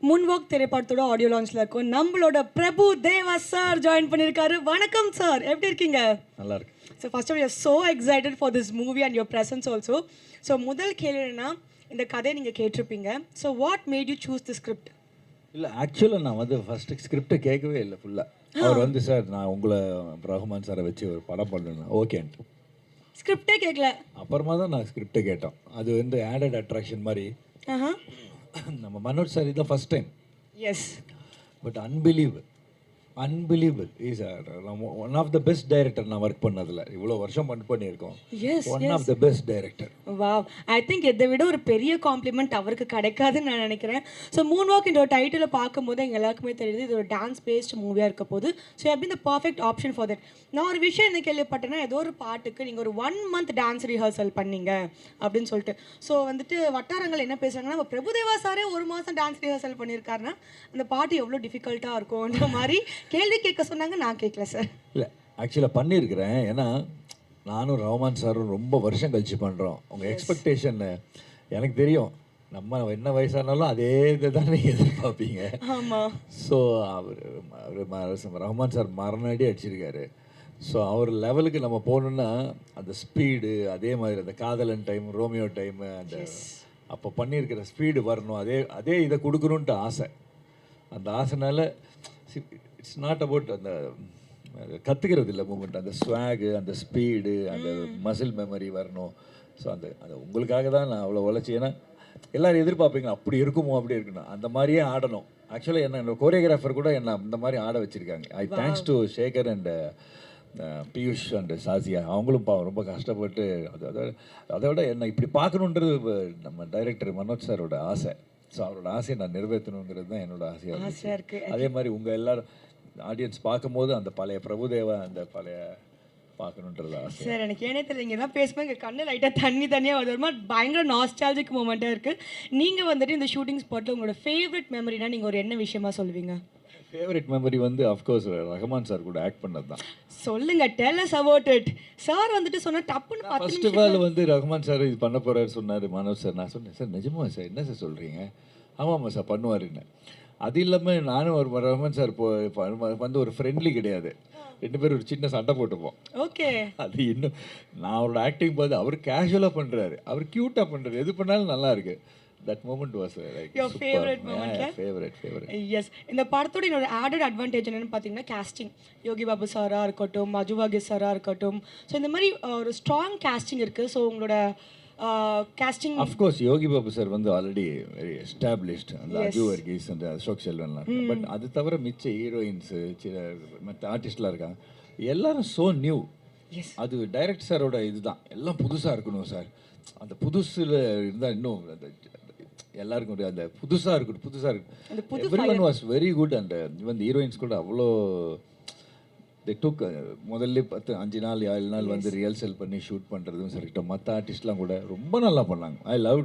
முன்வாக் திரைப்படத்தோட ஆடியோ லான்ச்ல இருக்கும். நம்மளோட பிரபு தேவா சார் ஜாயின் பண்ணியிருக்காரு. வணக்கம் சார், எப்படி இருக்கீங்க? நல்லா இருக்கு. So first of you are so excited for this movie and your presence also. So முதல் கேள்வி என்னன்னா, இந்த கதையை நீங்கள் கேட்டிருப்பீங்க. So what made you choose the script? இல்லை, ஆக்சுவலாக நான் வந்து ஃபஸ்ட்டு ஸ்கிரிப்டை கேட்கவே இல்லை ஃபுல்லாக. அவர் வந்து சார் நான் உங்களை ரஹ்மான் சாரை வச்சு ஒரு படம் பண்ணணும் ஓகேன்ட்டு. ஸ்கிரிப்டே கேட்கல. அப்புறமா தான் நான் ஸ்கிரிப்டை கேட்டோம். அது வந்து ஆடட் அட்ராக்ஷன் மாதிரி. நம்ம மனோஜ் சார் இதுதான் first time. Yes, but unbelievable is one of the best director. நான் ஒர்க் பண்ணதில் இவ்வளோ வருஷம் பண்ணியிருக்கோம். One of the best director. Wow, I think இதை விட ஒரு பெரிய காம்ப்ளிமெண்ட் அவருக்கு கிடைக்காதுன்னு நான் நினைக்கிறேன். ஸோ மூன்வாக் இந்த ஒரு டைட்டிலை பார்க்கும்போது எங்கள் எல்லாருக்குமே தெரியுது இது ஒரு டான்ஸ் பேஸ்ட் மூவியாக இருக்க போது. ஸோ எப்படி the perfect option for that. நான் ஒரு விஷயம் என்ன கேள்விப்பட்டேன்னா, ஏதோ ஒரு பாட்டுக்கு நீங்கள் ஒரு 1 month டான்ஸ் ரிஹர்சல் பண்ணீங்க அப்படின்னு சொல்லிட்டு. ஸோ வந்துட்டு வட்டாரங்கள் என்ன பேசுகிறாங்கன்னா, நம்ம பிரபுதேவா சாரே 1 மாதம் டான்ஸ் ரிஹர்சல் பண்ணியிருக்காருன்னா அந்த பாட்டு எவ்வளோ டிஃபிகல்ட்டாக இருக்கும்ன்ற மாதிரி கேள்வி கேட்க சொன்னாங்க. நான் கேட்கல சார். இல்லை, ஆக்சுவலாக பண்ணியிருக்கிறேன். ஏன்னா நானும் ரஹ்மான் சாரும் ரொம்ப வருஷம் கழிச்சு பண்ணுறோம். உங்கள் எக்ஸ்பெக்டேஷன் எனக்கு தெரியும். நம்ம என்ன வயசானாலும் அதே இதை தான் நீங்கள் எதிர்பார்ப்பீங்க. ஆமாம். ஸோ அவர் ரஹ்மான் சார் மரணடி அடிச்சிருக்காரு. ஸோ அவர் லெவலுக்கு நம்ம போகணுன்னா அந்த ஸ்பீடு, அதே மாதிரி அந்த காதலன் டைம், ரோமியோ டைமு, அந்த அப்போ பண்ணியிருக்கிற ஸ்பீடு வரணும். அதே இதை கொடுக்கணுன்ட்டு ஆசை. அந்த ஆசைனால இட்ஸ் நாட் அபவுட் அந்த கற்றுக்கிறது இல்லை மூமெண்ட், அந்த ஸ்வாகு, அந்த ஸ்பீடு, அந்த மசில் மெமரி வரணும். ஸோ அந்த உங்களுக்காக தான் நான் அவ்வளோ உழைச்சி. ஏன்னா எல்லோரும் எதிர்பார்ப்பீங்க அப்படி இருக்குமோ அப்படி இருக்கணும், அந்த மாதிரியே ஆடணும். ஆக்சுவலாக என்னோட கோரியோகிராஃபர் கூட என்ன அந்த மாதிரி ஆட வச்சுருக்காங்க. I thanks to Shekhar and Piyush and Sasiya. அவங்களும் ரொம்ப கஷ்டப்பட்டு அதோட என்ன இப்படி பார்க்கணுன்றது நம்ம டைரக்டர் மனோஜ் சாரோட ஆசை. ஸோ அவரோட ஆசையை நான் நிறைவேற்றணுங்கிறது தான் என்னோட ஆசையாக இருக்குது. அதே மாதிரி உங்கள் எல்லோரும் ஆடியன்ஸ் பார்க்கும்போது அந்த பழைய பிரபுதேவா, அந்த பழைய பார்க்கணுன்றது ஆசை சார். எனக்கு ஏனே தெரியல, இங்கே தான் பேசும்போது எங்கள் கண்ணு லைட்டாக தனியாக வருது. ஒரு மாதிரி பயங்கர நாஸ்டாலஜிக் மூமெண்ட்டாக இருக்குது. நீங்கள் வந்துட்டு இந்த ஷூட்டிங் ஸ்பாட்டில் உங்களோட ஃபேவரட் மெமரினா நீங்கள் ஒரு என்ன விஷயமா சொல்லுவீங்க? ஃபேவரட் மெமரி வந்து அஃப்கோர்ஸ் ரஹ்மான் சார் கூட ஆக்ட் பண்ணது தான். சொல்லுங்க, tell us about it. Sir வந்துட்டு சொன்னா டப்புன்னு 10 ஃபர்ஸ்ட் ஆஃப் ஆல் வந்து ரஹ்மான் சார் இது பண்ண போகிறாரு சொன்னார் மனோஜ் சார். நான் சொன்னேன், சார் நிஜமா சார், என்ன சார் சொல்கிறீங்க? ஆமாம்மா சார் பண்ணுவாருன்னு. அது இல்லாமல் நானும் ஒரு ரஹ்மான் சார் வந்து ஒரு ஃப்ரெண்ட்லி கிடையாது. 2 பேரும் ஒரு சின்ன சண்டை போட்டுப்போம். ஓகே. அது இன்னும் நான் அவரோட ஆக்டிங் பார்த்து அவர் கேஷுவலாக பண்ணுறாரு, அவர் க்யூட்டாக பண்ணுறாரு, எது பண்ணாலும் நல்லா இருக்கு. That moment was like your super. Favorite moment. Yeah, favorite. Yes. இந்த படத்தோட இன்னொரு ஆடட் அட்வான்டேஜ் என்னன்னு பார்த்தீங்கன்னா காஸ்டிங். யோகி பாபு சாரா இருக்கட்டும், மஜு பாகேஷ் சாரா இருக்கட்டும். ஸோ இந்த மாதிரி ஒரு ஸ்ட்ராங் காஸ்டிங் இருக்குது. ஸோ உங்களோட costing of course Yogi Babu sir வந்து ஆல்ரெடி வெரி எஸ்டாப்ளிஷ்ட். அந்த அஜு வர்கீஸ், அந்த அசோக் செல்வன்லாம். பட் அது தவிர மிச்ச ஹீரோயின்ஸு, மற்ற ஆர்டிஸ்ட்லாம் இருக்காங்க, எல்லாரும் ஸோ நியூ. அது டைரக்ட் சாரோட இதுதான், எல்லாம் புதுசாக இருக்கணும் சார். அந்த புதுசில் இருந்தால் இன்னும் அந்த எல்லாருக்கும் அந்த புதுசாக இருக்கும். Everyone was very good. And even heroines கூட அவ்வளோ தே டுக். முதல்ல 5 நாள் 7 நாள் வந்து ரிஹர்சல் பண்ணி ஷூட் பண்ணுறதும் சரிக்கிட்ட. மற்ற ஆர்டிஸ்ட்லாம் கூட ரொம்ப நல்லா பண்ணாங்க. I love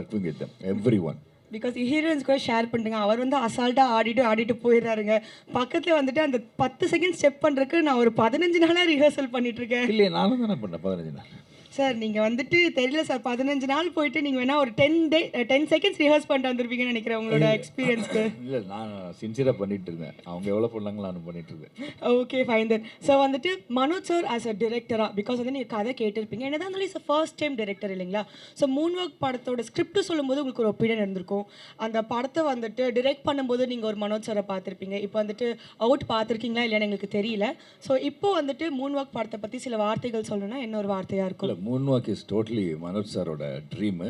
working with them everyone. Because heroines கூட ஷேர் பண்ணுறேங்க. அவர் வந்து அசால்ட்டாக ஆடிட்டு போயிடுறாருங்க. பக்கத்தில் வந்துட்டு அந்த 10 செகண்ட் ஸ்டெப் பண்ணுறதுக்கு நான் ஒரு 15 நாளாக ரிஹர்சல் பண்ணிட்டுருக்கேன். இல்லையே, நானும் தானே பண்ணேன் 15 நாள். சார் நீங்கள் வந்துட்டு தெரியல சார், 15 நாள் போயிட்டு நீங்கள் வேணால் ஒரு 10 செகண்ட்ஸ் ரிஹர்ஸ் பண்ணிட்டு வந்திருப்பீங்கன்னு நினைக்கிறேன் உங்களோட எக்ஸ்பீரியன்ஸ்க்கு. இல்லை, நான் சின்சியராக பண்ணிட்டு இருந்தேன். அவங்க எவ்வளோ பண்ணாங்களோ நானும் பண்ணிட்டு இருந்தேன். Okay, fine then. ஸோ வந்துட்டு மனோஜ் சார் ஆஸ் அ டிரெக்டராக, பிகாஸ் வந்து நீங்கள் கதை கேட்டிருப்பீங்க, என்னதான் இருந்தாலும் இஸ் ஃபர்ஸ்ட் டைம் டிரெக்டர் இல்லைங்களா? ஸோ மூன்வாக் படத்தோட ஸ்கிரிப்ட் சொல்லும்போது உங்களுக்கு ஒரு ஒப்பீனியன் இருந்திருக்கும். அந்த படத்தை வந்துட்டு டிரெக்ட் பண்ணும்போது நீங்கள் ஒரு மனோஜ் சாரை பார்த்துருப்பீங்க. இப்போ வந்துட்டு அவுட் பார்த்துருக்கீங்களா இல்லைன்னு எங்களுக்கு தெரியல. ஸோ இப்போ வந்துட்டு மூன்வாக் படத்தை பற்றி சில வார்த்தைகள் சொல்லணும்னா என்ன ஒரு வார்த்தையாக இருக்கும்? மூன்வாக் இஸ் டோட்டலி மனோஜ் சாரோட dream.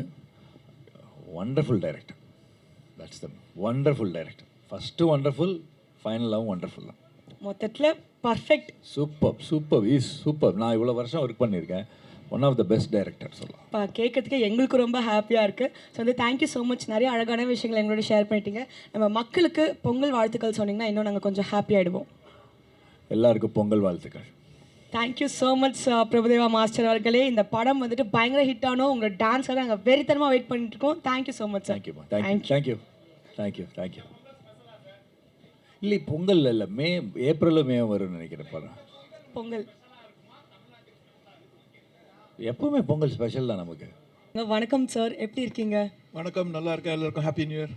Wonderful director. That's the wonderful director. First wonderful, ஃபைனலாகவும் வண்டர்ஃபுல் தான். மொத்தத்தில் பர்ஃபெக்ட். சூப்பர். நான் இவ்வளோ வருஷம் ஒர்க் பண்ணியிருக்கேன். One of the best director சொல்லலாம். கேட்கறதுக்கு எங்களுக்கு ரொம்ப ஹாப்பியாக இருக்குது. ஸோ வந்து தேங்க்யூ ஸோ மச். நிறைய அழகான விஷயங்களை எங்களோட ஷேர் பண்ணிட்டீங்க. நம்ம மக்களுக்கு பொங்கல் வாழ்த்துக்கள் சொன்னீங்கன்னா இன்னும் நாங்கள் கொஞ்சம் ஹாப்பி ஆகிடுவோம். எல்லாருக்கும் பொங்கல் வாழ்த்துக்கள். Thank you so much Prabhudeva master அவர்களே. இந்த படம் வந்துட்டு பயங்கர ஹிட் ஆனோம். உங்களோட டான்ஸாக நாங்கள் வெறித்தனமாக வெயிட் பண்ணிட்டு இருக்கோம். Thank you so much sir. Thank you. இல்லை, பொங்கல் இல்லை, ஏப்ரலோ மே வரும்னு நினைக்கிறேன் படம். பொங்கல் எப்பவுமே பொங்கல் ஸ்பெஷல் தான் நமக்கு. வணக்கம் சார், எப்படி இருக்கீங்க? வணக்கம், நல்லா இருக்கேன். எல்லாருக்கும் happy new year.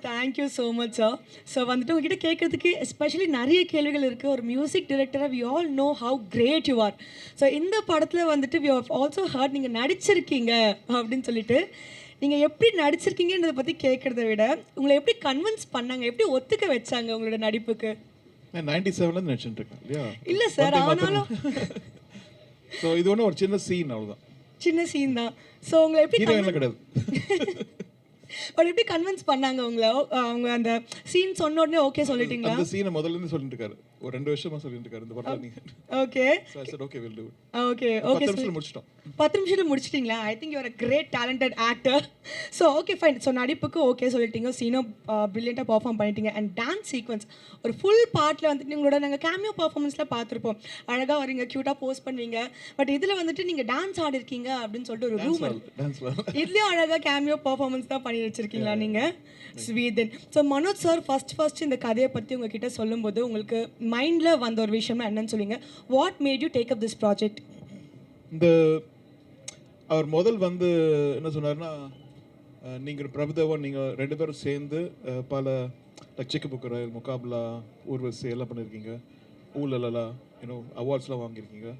Thank you so much sir. So வந்துட்டு உங்ககிட்ட கேட்கறதுக்கு எஸ்பெஷலி நிறைய கேள்விகள் இருக்குது. ஒரு மியூசிக் டிரெக்டராக we all know how great you are. So இந்த படத்தில் வந்துட்டு வி ஹவ் ஆல்சோ ஹர்ட் நீங்கள் நடிச்சிருக்கீங்க அப்படின்னு சொல்லிட்டு, நீங்கள் எப்படி நடிச்சிருக்கீங்கன்றதை பற்றி கேட்குறத விட உங்களை எப்படி கன்வின்ஸ் பண்ணாங்க, எப்படி ஒத்துக்க வச்சாங்க உங்களோட நடிப்புக்கு? 97ல நினைச்சிட்டு இருக்கேன் இல்லையா? இல்லை சார், ஆனாலும் ஸோ இது ஒன்று ஒரு சின்ன சீன் அவ்வளோதான், சின்ன சீன் தான். ஸோ உங்களை எப்படி ஹீரோயின்லாம் கிடையாது. பட் எப்படி கன்வின்ஸ் பண்ணாங்க உங்களை? அவங்க அந்த சீன் சொன்ன உடனே ஓகே சொல்லிட்டீங்களா? அந்த சீனை முதல்ல இருந்து சொல்லிட்டு இருக்காரு, ஒரு 2 வருஷமா சொல்லிட்டு இருக்காரு இந்த படத்துல நீங்க. Okay So I said okay, we'll do it. Okay 10 நிமிஷத்துல முடிச்சிட்டோம். 10 நிமிஷத்துல முடிச்சிட்டீங்களா? I think you are a great talented actor. So okay fine. So நடிப்புக்கு ஓகே சொல்லிட்டீங்க, சீனும் ப்ரில்லியண்ட்டாக பர்ஃபார்ம் பண்ணிட்டீங்க. அண்ட் டான்ஸ் சீக்வன்ஸ் ஒரு ஃபுல் பார்ட்டில் வந்துட்டு உங்களோட நாங்கள் கேமியோ பர்ஃபார்மன்ஸில் பார்த்துருப்போம். அழகாக வரீங்க, க்யூட்டாக போஸ்ட் பண்ணுவீங்க. பட் இதில் வந்துட்டு நீங்கள் டான்ஸ் ஆடிருக்கீங்க அப்படின்னு சொல்லிட்டு ஒரு ரூமர். இதுலேயும் அழகாக கேமியோ பர்ஃபார்மன்ஸ் தான் பண்ணி வச்சிருக்கீங்களா நீங்கள்? ஸ்வீதன். ஸோ மனோஜ் சார் ஃபர்ஸ்ட் இந்த கதையை பற்றி உங்ககிட்ட சொல்லும்போது உங்களுக்கு மைண்டில் வந்த ஒரு விஷயம்னா என்னன்னு சொல்லுங்க. What made you take up this project? இந்த அவர் முதல் வந்து என்ன சொன்னார்னா, நீங்கள் பிரபுதேவன் நீங்கள் 2 பேரும் சேர்ந்து பல சிக்கு புக்கு ரயில், முகாபலா, ஊர்வசி எல்லாம் பண்ணியிருக்கீங்க, ஊழலா அவார்ட்ஸ்லாம் வாங்கியிருக்கீங்க,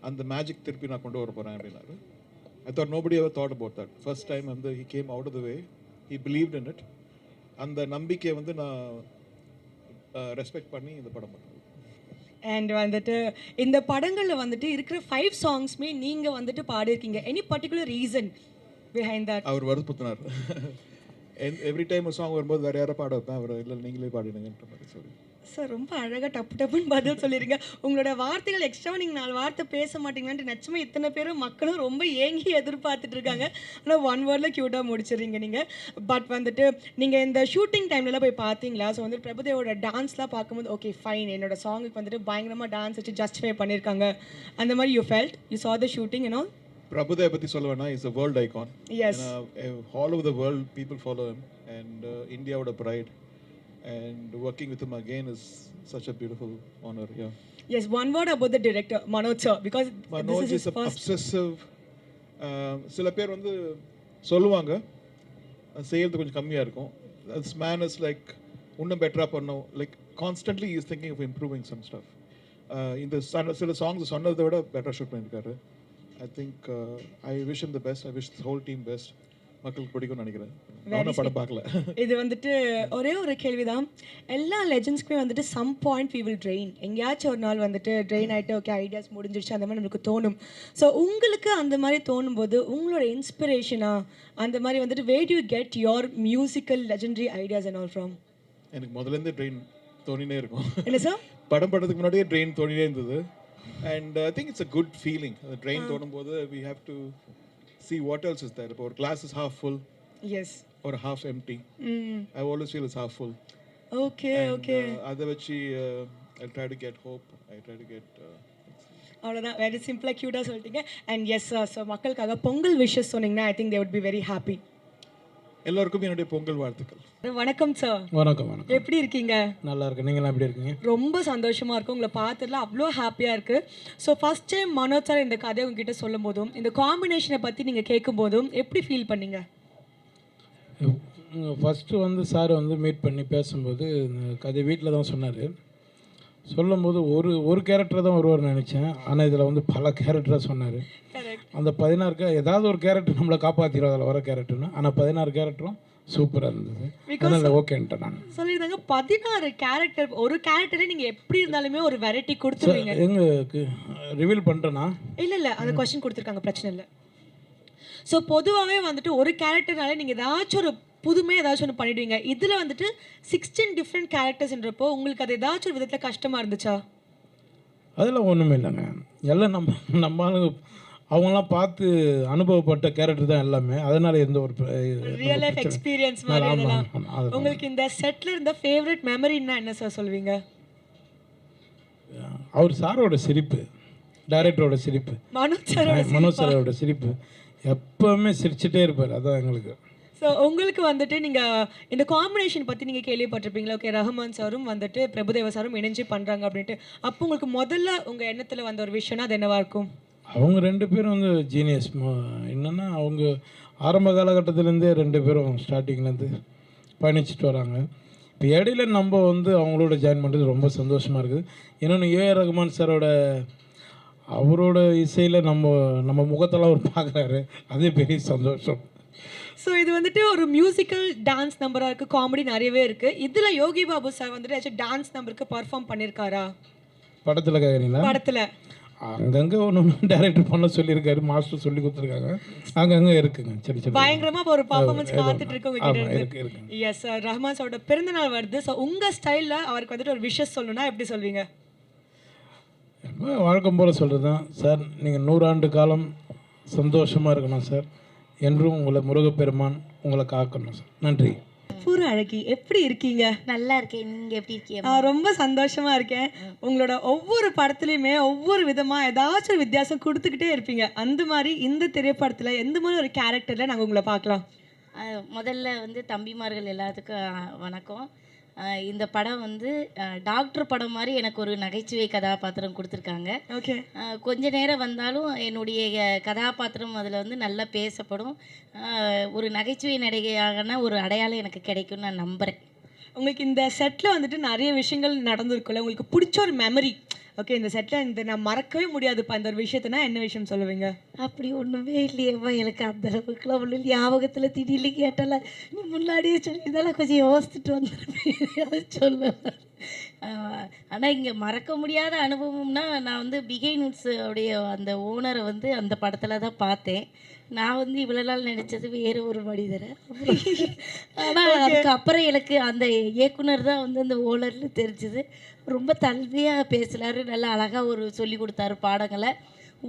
அந்த மேஜிக் திருப்பி நான் கொண்டு வர போகிறேன் அப்படின்னாரு. I thought nobody ever thought about that. First time வந்து he came out of the way, he believed in it. அந்த நம்பிக்கையை வந்து நான் ரெஸ்பெக்ட் பண்ணி இந்த படம் பண்ணேன். அண்ட் வந்துட்டு இந்த படங்களில் வந்துட்டு இருக்கிற 5 சாங்ஸ்மே நீங்கள் வந்துட்டு பாடியிருக்கீங்க. Any particular reason behind that? அவர் வருத்தப்படுத்தினார். எவ்ரி டைம் ஒரு சாங் வரும்போது வேறு யாரை பாட வைப்பேன், அவர் இல்லை நீங்களே பாடிடுங்கன்ற மாதிரி சொல்லி. சார் ரொம்ப அழகாக டப்புன்னு பதில் சொல்லிடுங்க. உங்களோட வார்த்தைகள் எக்ஸ்ட்ராவாக நீங்கள் 4 வார்த்தை பேச மாட்டீங்களான்ட்டு நிச்சயமாக இத்தனை பேரும் மக்களும் ரொம்ப ஏங்கி எதிர்பார்த்துட்டு இருக்காங்க. ஆனால் 1 வேர்டில் க்யூட்டாக முடிச்சிடுறீங்க நீங்கள். பட் வந்துட்டு நீங்கள் இந்த ஷூட்டிங் டைம்லலாம் போய் பார்த்தீங்களா? ஸோ வந்து பிரபுதேவோட டான்ஸ்லாம் பார்க்கும்போது ஓகே ஃபைன், என்னோட சாங்குக்கு வந்துட்டு பயங்கரமாக டான்ஸ் வச்சு ஜஸ்டிஃபை பண்ணியிருக்காங்க அந்த மாதிரி you felt you saw the shooting and all? Prabhudev பற்றி சொல்ல வேணா, is a world icon. Yes. All over the world people follow him, and Indiaவோட pride, and working with him again is such a beautiful honor. Yeah. Yes, one word about the director Manoj sir, because Manoj this is is his first. obsessive. சில பேர் வந்து சொல்லுவாங்க செய்யறது கொஞ்சம் கம்மியாக இருக்கும். This man is like இன்னும் பெட்டராக பண்ணோம், like constantly is thinking of improving some stuff. இந்த சில சாங்ஸ் சொன்னதை விட பெட்டராக ஷூட் பண்ணியிருக்காரு. I think I wish him the best. I wish the whole team best. மக்களுக்கு பிடிக்கும்னு நினைக்கிறேன். நான் படம் பார்க்கல. இது வந்துட்டு ஒரே ஒரு கேள்விதான். எல்லா லெஜெண்ட்ஸ்க்குமே வந்துட்டு some point we will train, எங்கேயாச்சும் ஒரு நாள் வந்துட்டு ட்ரெயின் ஆகிட்டு ஓகே ஐடியாஸ் முடிஞ்சிருச்சு அந்த மாதிரி நமக்கு தோணும். ஸோ உங்களுக்கு அந்த மாதிரி தோணும் போது உங்களோட இன்ஸ்பிரேஷனா அந்த மாதிரி வந்துட்டு where do you get your musical legendary ideas and all from? எனக்கு முதல்லேருந்து ட்ரெயின் தோணினே இருக்கும். என்ன சார்? படம் படத்துக்கு முன்னாடியே ட்ரெயின் தோணினே இருந்தது. And I think it's a good feeling. அந்த ட்ரெயின் தோணும் போது we have to see what else is there. இப்போ ஒரு glass is half full, yes, or half empty. I always feel it's half full. Okay, okay. அதை வச்சு I try to get hope. I try to get அவ்வளோதான், very சிம்பிளாக க்யூட்டாக சொல்லிட்டீங்க. And yes sir, so மக்களுக்காக Pongal wishes சொன்னீங்கன்னா I think they would be very happy. எல்லாருக்கும் என்னுடைய பொங்கல் வாழ்த்துக்கள். வணக்கம் சார். வணக்கம். வணக்கம். எப்படி இருக்கீங்க? நல்லா இருக்கு. நீங்களாம் எப்படி இருக்கீங்க? ரொம்ப சந்தோஷமாக இருக்கும் உங்களை பார்த்துடல, அவ்வளோ ஹாப்பியாக இருக்குது. So first time Manoj sir இந்த கதையை உங்ககிட்ட சொல்லும் போதும் இந்த காம்பினேஷனை பற்றி நீங்கள் கேட்கும் போதும் எப்படி ஃபீல் பண்ணீங்க? ஃபஸ்ட்டு வந்து சார் வந்து மீட் பண்ணி பேசும்போது இந்த கதை வீட்டில் தான் சொன்னார். சொல்லும்போது ஒரு கேரக்டர் தான் வருவார்னு நினச்சேன். ஆனால் இதில் வந்து பல கேரக்டராக சொன்னார். அந்த 16 ஏதாவது ஒரு கேரக்டர் நம்மளை காப்பாற்றிடும் அதில் வர கேரக்டர்னு. ஆனால் 16 கேரக்டரும் சூப்பராக இருந்தது. அதனால் ஓகேன்ட்டேன் நான். சொல்லியிருந்தாங்க 16 கேரக்டர், ஒரு கேரக்டரே நீங்கள் எப்படி இருந்தாலுமே ஒரு வெரைட்டி கொடுத்துருவீங்க. எங்களுக்கு ரிவீல் பண்ணுறேன்னா இல்லை அந்த கொஸ்டின் கொடுத்துருக்காங்க, பிரச்சனை இல்லை. ஸோ பொதுவாகவே வந்துட்டு ஒரு கேரக்டர்னாலே நீங்கள் ஏதாச்சும் ஒரு புதுமையாக ஏதாச்சும் ஒன்று பண்ணிடுவீங்க. இதில் வந்துட்டு 16 டிஃப்ரெண்ட் கேரக்டர்ஸ்ன்றப்போ உங்களுக்கு அது ஏதாச்சும் ஒரு விதத்தில் கஷ்டமாக இருந்துச்சா? அதெல்லாம் ஒன்றுமே இல்லைங்க. எல்லாம் நம்ம அவங்களாம் பார்த்து அனுபவப்பட்ட கேரக்டர் தான் எல்லாமே. அதனால எந்த ஒரு ரியல் லைஃப் எக்ஸ்பீரியன்ஸ் மாதிரி அதெல்லாம். உங்களுக்கு இந்த செட்டில் இருந்த ஃபேவரட் மெமரின்னா என்ன சார் சொல்லுவீங்க? அவர் சாரோட சிரிப்பு, டைரக்டரோட சிரிப்பு, மனோஜ் சாரோட சிரிப்பு, எப்பவுமே சிரிச்சுட்டே இருப்பார். அதான் எங்களுக்கு. ஸோ உங்களுக்கு வந்துட்டு நீங்கள் இந்த காம்பினேஷன் பற்றி நீங்கள் கேள்விப்பட்டிருப்பீங்களா? ஓகே, ரஹ்மான் சாரும் வந்துட்டு பிரபுதேவா சாரும் இணைஞ்சு பண்ணுறாங்க அப்படின்ட்டு. அப்போ உங்களுக்கு முதல்ல உங்கள் எண்ணத்தில் வந்த ஒரு விஷயம்னா அது என்னவா இருக்கும்? அவங்க 2 பேரும் வந்து ஜீனியஸ். என்னென்னா அவங்க ஆரம்ப காலகட்டத்திலேருந்தே 2 பேரும் ஸ்டார்டிங்லேருந்து பயணிச்சுட்டு வராங்க. இப்போ இடையில நம்ம வந்து அவங்களோட ஜாயின் பண்ணுறது ரொம்ப சந்தோஷமாக இருக்குது. இன்னொன்று ஏஆர் ரகுமான் சாரோட அவரோட இசையில் நம்ம முகத்தெல்லாம் அவர் பார்க்குறாரு, அதே பெரிய சந்தோஷம். ஸோ இது வந்துட்டு ஒரு மியூசிக்கல் டான்ஸ் நம்பராக இருக்குது, காமெடி நிறையவே இருக்குது. இதில் யோகி பாபு சார் வந்துட்டு ஏதாச்சும் டான்ஸ் நம்பருக்கு பர்ஃபார்ம் பண்ணியிருக்காரா படத்தில் கேட்குறீங்களா? படத்தில் அங்கங்கே ஒன்று டைரக்டர் பண்ண சொல்லியிருக்காரு, மாஸ்டர் சொல்லி கொடுத்துருக்காங்க, அங்கங்கே இருக்குங்க. சரி சரி, பயங்கரமாக ஒரு பர்ஃபார்மன்ஸ் காத்துட்டு இருக்கு உங்ககிட்ட இருக்கு இருந்து. எஸ் சார், ரஹ்மான் சாரோட பிறந்த நாள் வருது. ஸோ உங்கள் ஸ்டைலில் அவருக்கு வந்துட்டு ஒரு விஷஸ் சொல்லணும்னா எப்படி சொல்வீங்க? வழக்கம் போல் சொல்கிறது தான் சார். நீங்கள் 100 ஆண்டு காலம் சந்தோஷமாக இருக்கணும் சார். என்றும் உங்களை முருகப்பெருமான் உங்களை காக்கணும் சார். நன்றி. பூர அழகி, எப்படி இருக்கீங்க? நல்லா இருக்கேன். நீங்கள் எப்படி இருக்கீங்க? நான் ரொம்ப சந்தோஷமா இருக்கேன். உங்களோட ஒவ்வொரு படத்துலையுமே ஒவ்வொரு விதமாக ஏதாச்சும் ஒரு வித்தியாசம் கொடுத்துக்கிட்டே இருப்பீங்க. அந்த மாதிரி இந்த திரைப்படத்தில் எந்த மாதிரி ஒரு கேரக்டரில் நாங்கள் உங்களை பார்க்கலாம்? முதல்ல வந்து தம்பிமார்கள் எல்லாத்துக்கும் வணக்கம். இந்த படம் வந்து டாக்டர் படம் மாதிரி எனக்கு ஒரு நகைச்சுவை கதாபாத்திரம் கொடுத்துருக்காங்க. ஓகே. கொஞ்ச நேரம் வந்தாலும் என்னுடைய கதாபாத்திரம் அதில் வந்து நல்லா பேசப்படும். ஒரு நகைச்சுவை நடிகையாகனா ஒரு அடையாளம் எனக்கு கிடைக்கும்னு நான் நம்புகிறேன். உங்களுக்கு இந்த செட்டில் வந்துட்டு நிறைய விஷயங்கள் நடந்திருக்குல்ல, உங்களுக்கு பிடிச்ச ஒரு மெமரி, ஓகே இந்த செட்டில் இந்த நான் மறக்கவே முடியாதுப்பா இந்த ஒரு விஷயத்தினா என்ன விஷயம் சொல்லுவீங்க? அப்படி ஒன்றுமே இல்லையேப்பா, எனக்கு அந்த அளவுக்குலாம் ஒன்றும் ஞாபகத்தில் திடீர்னு கேட்டல. நீ முன்னாடியே சொல்லியிருந்தாலும் கொஞ்சம் யோசிச்சுட்டு வந்துருப்பேன் சொல்லலை. ஆனால் இங்கே மறக்க முடியாத அனுபவம்னா, நான் வந்து பிகைனுட்ஸ் உடைய அந்த ஓனரை வந்து அந்த படத்தில் தான் பார்த்தேன். நான் வந்து இவ்வளோ நாள் நினச்சது வேறு ஒரு மனிதரை. ஆனால் அதுக்கப்புறம் எனக்கு அந்த இயக்குனர் தான் வந்து அந்த ஓனர்னு தெரிஞ்சுது. ரொம்ப தன்மையாக பேசினார், நல்லா அழகாக ஒரு சொல்லி கொடுத்தாரு பாடங்களை.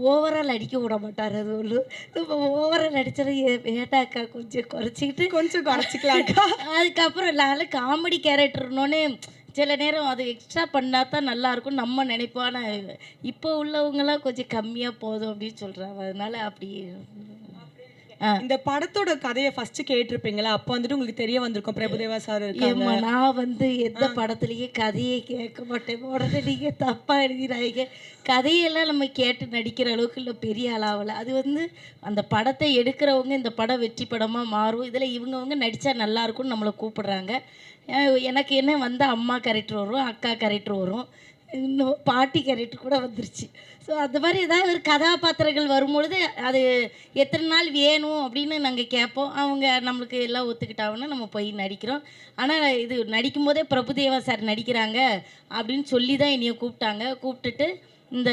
ஓவரால் அடிக்க விட மாட்டார். அது ஒன்று நம்ம ஓவரால் அடித்தது வேட்டாக்கா கொஞ்சம் குறைச்சிக்கலாக்கா. அதுக்கப்புறம் நான் காமெடி கேரக்டர்னோடனே சில நேரம் அது எக்ஸ்ட்ரா பண்ணால் தான் நல்லாயிருக்கும் நம்ம நினைப்போம். ஆனால் இப்போ உள்ளவங்களாம் கொஞ்சம் கம்மியாக போதும் அப்படின்னு சொல்கிறாங்க. அதனால அப்படி இந்த படத்தோட கதையை ஃபர்ஸ்ட் கேட்டிருப்பீங்களா? அப்போ வந்துட்டு உங்களுக்கு தெரிய வந்திருக்கும் பிரபுதேவா சார் இருக்காங்க. நான் வந்து எந்த படத்துலயே கதையை கேட்க மாட்டேன். உடனே நீங்கள் தப்பாக எழுதினாங்க. கதையெல்லாம் நம்ம கேட்டு நடிக்கிற அளவுக்கு இல்லை, பெரிய அளவில். அது வந்து அந்த படத்தை எடுக்கிறவங்க இந்த படம் வெற்றி படமாக மாறும், இதில் இவங்கவுங்க நடித்தா நல்லாயிருக்கும்னு நம்மளை கூப்பிடுறாங்க. எனக்கு என்ன வந்து அம்மா கேரக்டர் வரும், அக்கா கேரக்டர் வரும், இன்னும் பாட்டி கேரக்டர் கூட வந்துருச்சு. ஸோ அந்த மாதிரி ஏதாவது ஒரு கதாபாத்திரங்கள் வரும்பொழுது அது எத்தனை நாள் வேணும் அப்படின்னு நாங்கள் கேட்போம். அவங்க நம்மளுக்கு எல்லாம் ஒத்துக்கிட்டாங்கன்னா நம்ம போய் நடிக்கிறோம். ஆனால் இது நடிக்கும்போதே பிரபுதேவா சார் நடிக்கிறாங்க அப்படின்னு சொல்லி தான் என்னையை கூப்பிட்டுட்டு இந்த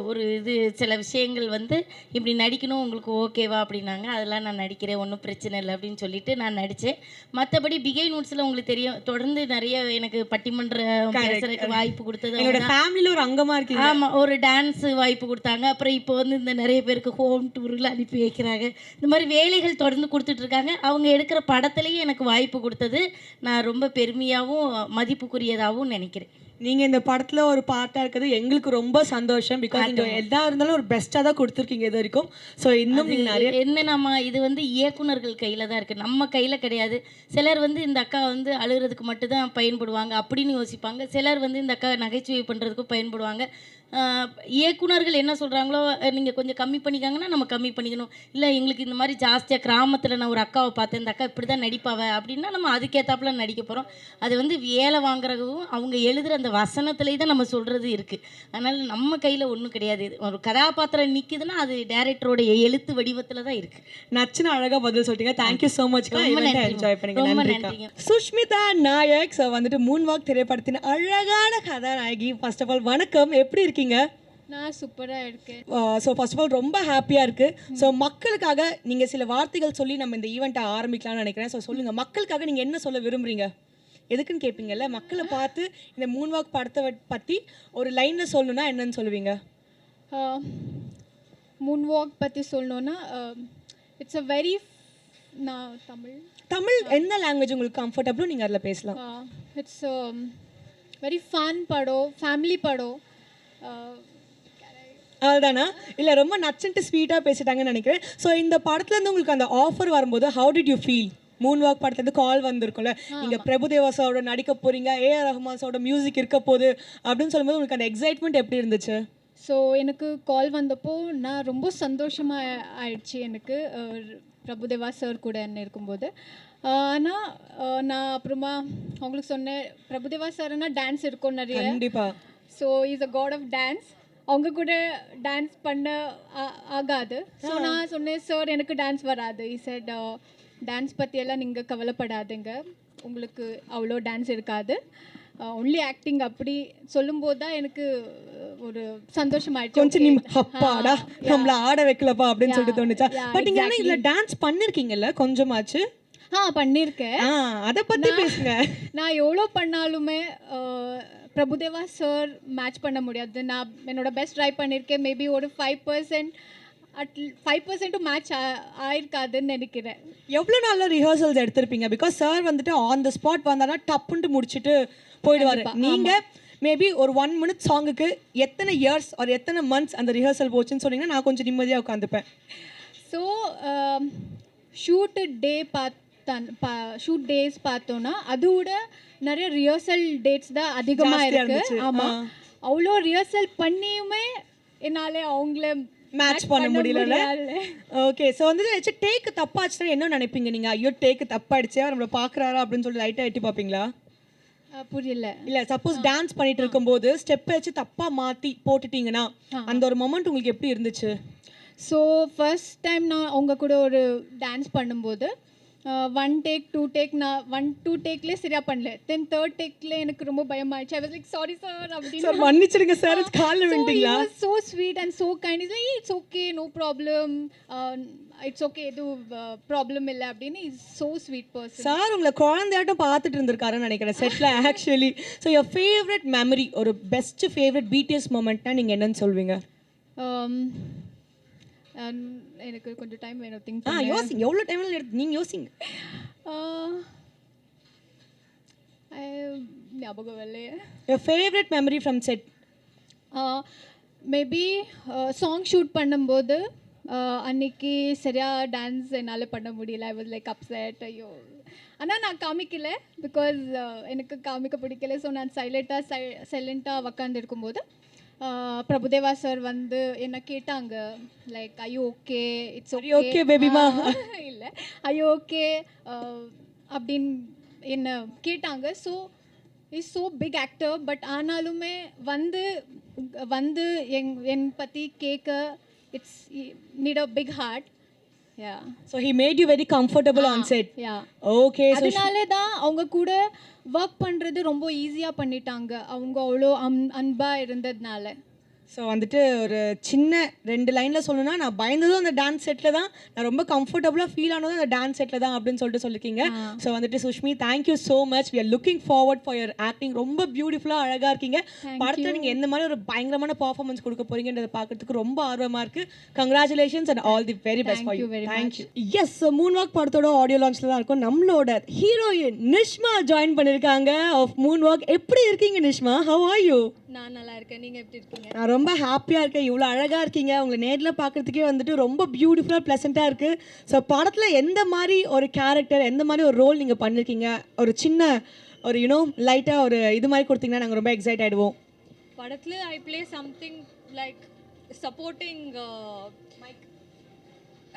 ஒரு இது சில விஷயங்கள் வந்து இப்படி நடிக்கணும் உங்களுக்கு ஓகேவா அப்படின்னாங்க. அதெல்லாம் நான் நடிக்கிறேன், ஒன்றும் பிரச்சனை இல்லை அப்படின்னு சொல்லிட்டு நான் நடித்தேன். மற்றபடி பிகை நோட்ஸில் உங்களுக்கு தெரியும், தொடர்ந்து நிறைய எனக்கு பட்டிமன்றம் பேசுறதுக்கு வாய்ப்பு கொடுத்தது. என்னோட ஃபேமிலியில் ஒரு அங்கமாக இருக்கு. ஆமாம், ஒரு டான்ஸு வாய்ப்பு கொடுத்தாங்க. அப்புறம் இப்போ வந்து இந்த நிறைய பேருக்கு ஹோம் டூரில் அனுப்பி வைக்கிறாங்க. இந்த மாதிரி வேலைகள் தொடர்ந்து கொடுத்துட்ருக்காங்க. அவங்க எடுக்கிற படத்துலேயும் எனக்கு வாய்ப்பு கொடுத்தது நான் ரொம்ப பெருமையாகவும் மதிப்புக்குரியதாகவும் நினைக்கிறேன். நீங்கள் இந்த படத்தில் ஒரு பார்ட்டாக இருக்கிறது எங்களுக்கு ரொம்ப சந்தோஷம். பிகாஸ் நீங்கள் எதா இருந்தாலும் ஒரு பெஸ்ட்டாக தான் கொடுத்துருக்கீங்க இது வரைக்கும். ஸோ இன்னும் நீங்கள் நிறைய நம்ம இது வந்து இயக்குனர்கள் கையில் தான் இருக்குது, நம்ம கையில் கிடையாது. சிலர் வந்து இந்த அக்கா வந்து அழுகிறதுக்கு மட்டும்தான் பயன்படுவாங்க அப்படின்னு யோசிப்பாங்க. சிலர் வந்து இந்த அக்கா நகைச்சுவை பண்ணுறதுக்கும் பயன்படுவாங்க. இயக்குனர்கள் என்ன சொல்கிறாங்களோ நீங்கள் கொஞ்சம் கம்மி பண்ணிக்காங்கன்னா நம்ம கம்மி பண்ணிக்கணும். இல்லை எங்களுக்கு இந்த மாதிரி ஜாஸ்தியாக கிராமத்தில் நான் ஒரு அக்காவை பார்த்தேன், இந்த அக்கா இப்படி தான் நடிப்பாவ அப்படின்னா நம்ம அதுக்கேற்றாப்புல நடிக்க போகிறோம். அது வந்து வேலை வாங்குறதும் அவங்க எழுதுகிற அந்த வசனத்துலேயே தான் நம்ம சொல்கிறது இருக்குது. அதனால் நம்ம கையில் ஒன்றும் கிடையாது. ஒரு கதாபாத்திரம் நிற்குதுன்னா அது டைரக்டரோடைய எழுத்து வடிவத்தில் தான் இருக்குது. நச்சுன்னு அழகாக பதில் சொல்லிட்டீங்க. Thank you so much. என்ஜாய் பண்ணிங்க. ரொம்ப நன்றிங்க. சுஷ்மிதா நாயக். ஸோ வந்துட்டு மூன்வாக் திரைப்படத்தின் அழகான கதாநாயகி. ஃபர்ஸ்ட் ஆஃப் ஆல் வணக்கம், எப்படி இருக்கீங்க? நான் சூப்பராக இருக்கேன். ஸோ ஃபர்ஸ்ட் ஆஃப் ஆல் ரொம்ப ஹாப்பியாக இருக்குது. ஸோ மக்களுக்காக நீங்கள் சில வார்த்தைகள் சொல்லி நம்ம இந்த ஈவெண்ட்டை ஆரம்பிக்கலாம்னு நினைக்கிறேன். ஸோ சொல்லுங்கள், மக்களுக்காக நீங்கள் என்ன சொல்ல விரும்புகிறீங்க? எதுக்குன்னு கேட்பீங்கல்ல, மக்களை பார்த்து இந்த மூன்வாக் படத்தை பற்றி ஒரு லைனில் சொல்லணுன்னா என்னன்னு சொல்லுவீங்க? மூன்வாக் பற்றி சொல்லணுன்னா இட்ஸ் அ வெரி தமிழ் என்ன லாங்குவேஜ் உங்களுக்கு கம்ஃபர்டபுளோ நீங்கள் அதில் பேசலாம். இட்ஸ் வெரி ஃபன் படம், ஃபேமிலி படம். அதுதானா? இல்லை ரொம்ப நச்சுன்ட்டு ஸ்வீட்டாக பேசிட்டாங்கன்னு நினைக்கிறேன். ஸோ இந்த படத்துலேருந்து உங்களுக்கு அந்த ஆஃபர் வரும்போது how did you feel? Moonwalk படத்துலேருந்து கால் வந்திருக்கும்ல, நீங்கள் பிரபுதேவா சாரோட நடிக்க போகிறீங்க, ஏஆர் ரஹ்மான் சாரோட மியூசிக் இருக்க போகுது அப்படின்னு சொல்லும்போது உங்களுக்கு அந்த எக்ஸைட்மெண்ட் எப்படி இருந்துச்சு? ஸோ எனக்கு கால் வந்தப்போ நான் ரொம்ப சந்தோஷமாக ஆயிடுச்சு. எனக்கு பிரபுதேவா சார் கூட என்ன இருக்கும்போது ஆனால் நான் அப்புறமா அவங்களுக்கு சொன்னேன் பிரபுதேவா சார்னா டான்ஸ் இருக்கும் நிறைய. கண்டிப்பா. So is a god of dance. அவங்க கூட டான்ஸ் பண்ண ஆகாது. ஸோ நான் சொன்னேன் சார் எனக்கு டான்ஸ் வராது. இசட் டான்ஸ் பற்றியெல்லாம் நீங்கள் கவலைப்படாதுங்க, உங்களுக்கு அவ்வளோ டான்ஸ் இருக்காது, ஒன்லி ஆக்டிங் அப்படி சொல்லும்போது தான் எனக்கு ஒரு சந்தோஷமாயிடுச்சு. கொஞ்சம் அப்பாடா நம்மள ஆட வைக்கலப்பா அப்படின்னு சொல்லிட்டு தோணுச்சா? பட் நீங்க என்ன இதுல டான்ஸ் பண்ணிருக்கீங்கல்ல கொஞ்சமாச்சு? பண்ணியிருக்கேன். அதை பத்தி பேசுங்க. நான் எவ்வளோ பண்ணாலுமே பிரபுதேவா சார் மேட்ச் பண்ண முடியாது. நான் என்னோட பெஸ்ட் ட்ரை பண்ணியிருக்கேன். மேபி ஒரு 5% மேட்ச் ஆயிருக்காதுன்னு நினைக்கிறேன். எவ்வளோ நாளில் ரிஹர்சல்ஸ் எடுத்திருப்பீங்க? பிகாஸ் சார் வந்துட்டு ஆன் த ஸ்பாட் வந்தானா டப்புன்ட்டு முடிச்சுட்டு போயிடுவார். நீங்கள் மேபி ஒரு 1 minute சாங்குக்கு எத்தனை இயர்ஸ் ஒரு எத்தனை மந்த்ஸ் அந்த ரிஹர்சல் போச்சுன்னு சொன்னீங்கன்னா நான் கொஞ்சம் நிம்மதியாக உட்காந்துப்பேன். ஸோ ஷூட் டேஸ் பார்த்தோன்னா அதோட நிறைய ரிஹர்சல் டேட்ஸ் தான் அதிகமாக இருக்கு. ஆமாம், அவ்வளோ ரிஹர்சல் பண்ணியுமே என்னால் அவங்கள மேட்ச் பண்ண முடியல. ஓகே, ஸோ வந்துட்டு டேக்கு தப்பாச்சுன்னா என்ன நினைப்பீங்க நீங்கள்? ஐயோ டேக்கு தப்பாயிடுச்சு, அவர் நம்மளை பார்க்குறாரா அப்படின்னு சொல்லி லைட்டாக எட்டி பார்ப்பீங்களா? புரியல. இல்லை, சப்போஸ் டான்ஸ் பண்ணிட்டு இருக்கும்போது ஸ்டெப் வச்சு தப்பாக மாற்றி போட்டுட்டீங்கன்னா அந்த ஒரு மொமெண்ட் உங்களுக்கு எப்படி இருந்துச்சு? ஸோ ஃபர்ஸ்ட் டைம் நான் அவங்க கூட ஒரு டான்ஸ் பண்ணும்போது 1 take 2 take நான் 1-2 டேக்லேயே சரியா பண்ணல. தென் 3rd டேக்ல எனக்கு ரொம்ப பயமாயிடுச்சு. I was like sorry sir அப்படின்னு. சார் மன்னிச்சிடுங்க சார், காலில் விட்டீங்களா? So sweet and so kind. Is like it's okay, no problem, it's okay, எதுவும் ப்ராப்ளம் இல்லை அப்படின்னு. Is so sweet person. Sir உங்களை குழந்தையாட்டம் பார்த்துட்டு இருந்திருக்காருன்னு நினைக்கிறேன் செட்டில் actually. So your favourite memory, ஒரு பெஸ்ட் ஃபேவரட் பிடிஎஸ் மொமெண்ட்னா நீங்கள் என்னன்னு சொல்வீங்க? எனக்கு கொஞ்சம் டைம் வேணும் திங்க் யோசிங்க. எவ்வளோ டைம் நீங்கள் யோசிங்க. ஞாபகம் இல்லையே. Your favourite memory from set? Maybe song shoot பண்ணும்போது அன்னைக்கு சரியாக டான்ஸ் என்னால் பண்ண முடியல. ஐ வாஸ் லைக் அப்செட். ஐயோ, ஆனால் நான் காமிக்கல, பிகாஸ் எனக்கு காமிக்க பிடிக்கல. ஸோ நான் சைலண்ட்டாக உக்காந்து இருக்கும்போது பிரபுதேவா சார் வந்து என்ன கேட்டாங்க, லைக் ஐயோ ஓகே, இட்ஸ் ஓகே பேபிமா இல்லை ஐயோ ஓகே அப்படின்னு என்ன கேட்டாங்க. So is so big actor, but ஆனாலுமே வந்து வந்து என் பற்றி கேட்க it's need a big heart. Yeah. So he made you very comfortable on set. Yeah. Okay. அதனாலே தான் அவங்க கூட ஒர்க் பண்ணுறது ரொம்ப ஈஸியாக பண்ணிட்டாங்க. அவங்க அவ்வளோ அன்பாக இருந்ததுனால. ஸோ வந்துட்டு ஒரு சின்ன 2 லைனில் சொல்லணும்னா, நான் பயந்ததும் அந்த டான்ஸ் செட்டில் தான், நான் ரொம்ப கம்ஃபர்டபுளாக ஃபீல் ஆனதும் அந்த டான்ஸ் செட்டில் தான் அப்படின்னு சொல்லிட்டு சொல்லியிருக்கீங்க. ஸோ வந்துட்டு Sushmi, thank you so much. We are looking forward for your acting. ரொம்ப பியூட்டிஃபுல்லாக அழகாக இருக்கீங்க. படத்தில் நீங்கள் எந்த மாதிரி ஒரு பயங்கரமான பர்ஃபார்மன்ஸ் கொடுக்க போறீங்கன்றதை பார்க்கறதுக்கு ரொம்ப ஆர்வமாக இருக்குது. Congratulations and all the very best for you. Thank you. Yes, moon walk படத்தோட ஆடியோ லான்ச்சில் தான் இருக்கும். நம்மளோட ஹீரோயின் நிஷ்மா ஜாயின் பண்ணியிருக்காங்க ஆஃப் மூன் வாக். எப்படி இருக்கீங்க நிஷ்மா? How are you? நான் நல்லா இருக்கேன், நீங்கள் எப்படி இருக்கீங்க? நான் ரொம்ப ஹாப்பியாக இருக்கேன். இவ்வளோ அழகாக இருக்கீங்க. உங்களை நேரில் பார்க்குறதுக்கே வந்துட்டு ரொம்ப பியூட்டிஃபுல்லாக ப்ளசண்ட்டாக இருக்குது. ஸோ படத்தில் எந்த மாதிரி ஒரு கேரக்டர், எந்த மாதிரி ஒரு ரோல் நீங்கள் பண்ணியிருக்கீங்க? ஒரு சின்ன ஒரு லைட்டாக ஒரு இது மாதிரி கொடுத்தீங்கன்னா நாங்கள் ரொம்ப எக்ஸைட் ஆகிடுவோம். படத்தில் ஐ play something like supporting